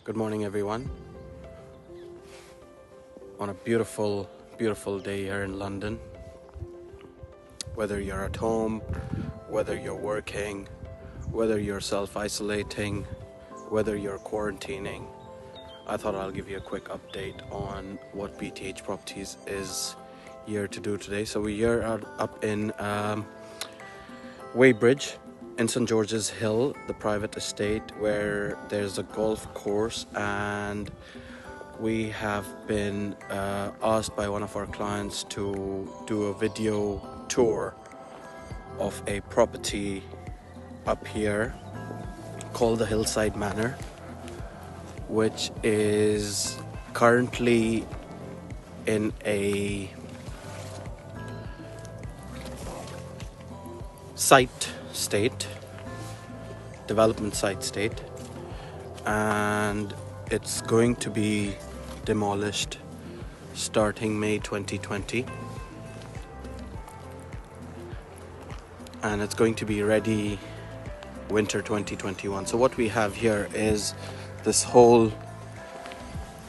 Good morning, everyone. On a beautiful, beautiful day here in London. Whether you're at home, whether you're working, whether you're self-isolating, whether you're quarantining, I thought I'll give you a quick update on what BTH Properties is here to do today. So we're here up in Weybridge in St. George's Hill, the private estate where there's a golf course, and we have been asked by one of our clients to do a video tour of a property up here called the Hillside Manor, which is currently in a development site state, and it's going to be demolished starting May 2020, and it's going to be ready winter 2021. So what we have here is this whole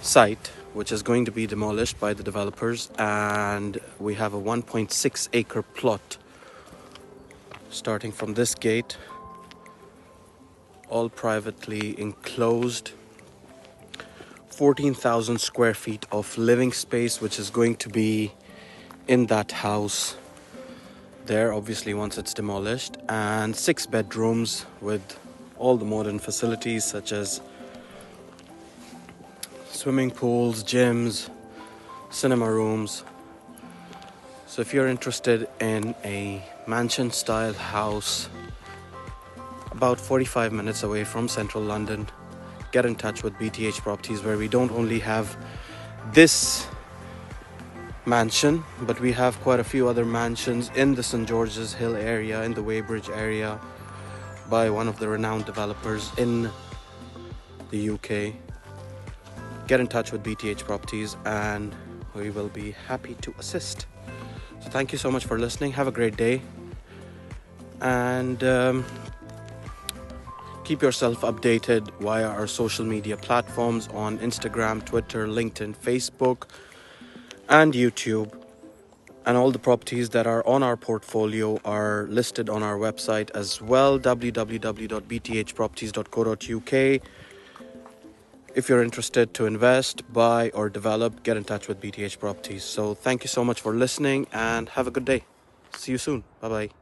site which is going to be demolished by the developers, and we have a 1.6 acre plot starting from this gate, all privately enclosed, 14,000 square feet of living space which is going to be in that house there, obviously once it's demolished, and 6 bedrooms with all the modern facilities such as swimming pools, gyms, cinema rooms. So if you're interested in a mansion style house about 45 minutes away from central London, get in touch with BTH Properties, where we don't only have this mansion, but we have quite a few other mansions in the St. George's Hill area, in the Weybridge area, by one of the renowned developers in the UK. Get in touch with BTH Properties and we will be happy to assist. So thank you so much for listening. Have a great day, and keep yourself updated via our social media platforms on Instagram, Twitter, LinkedIn, Facebook, and YouTube. And all the properties that are on our portfolio are listed on our website as well, www.bthproperties.co.uk. If you're interested to invest, buy, or develop, get in touch with BTH Properties. So thank you so much for listening and have a good day. See you soon. Bye-bye.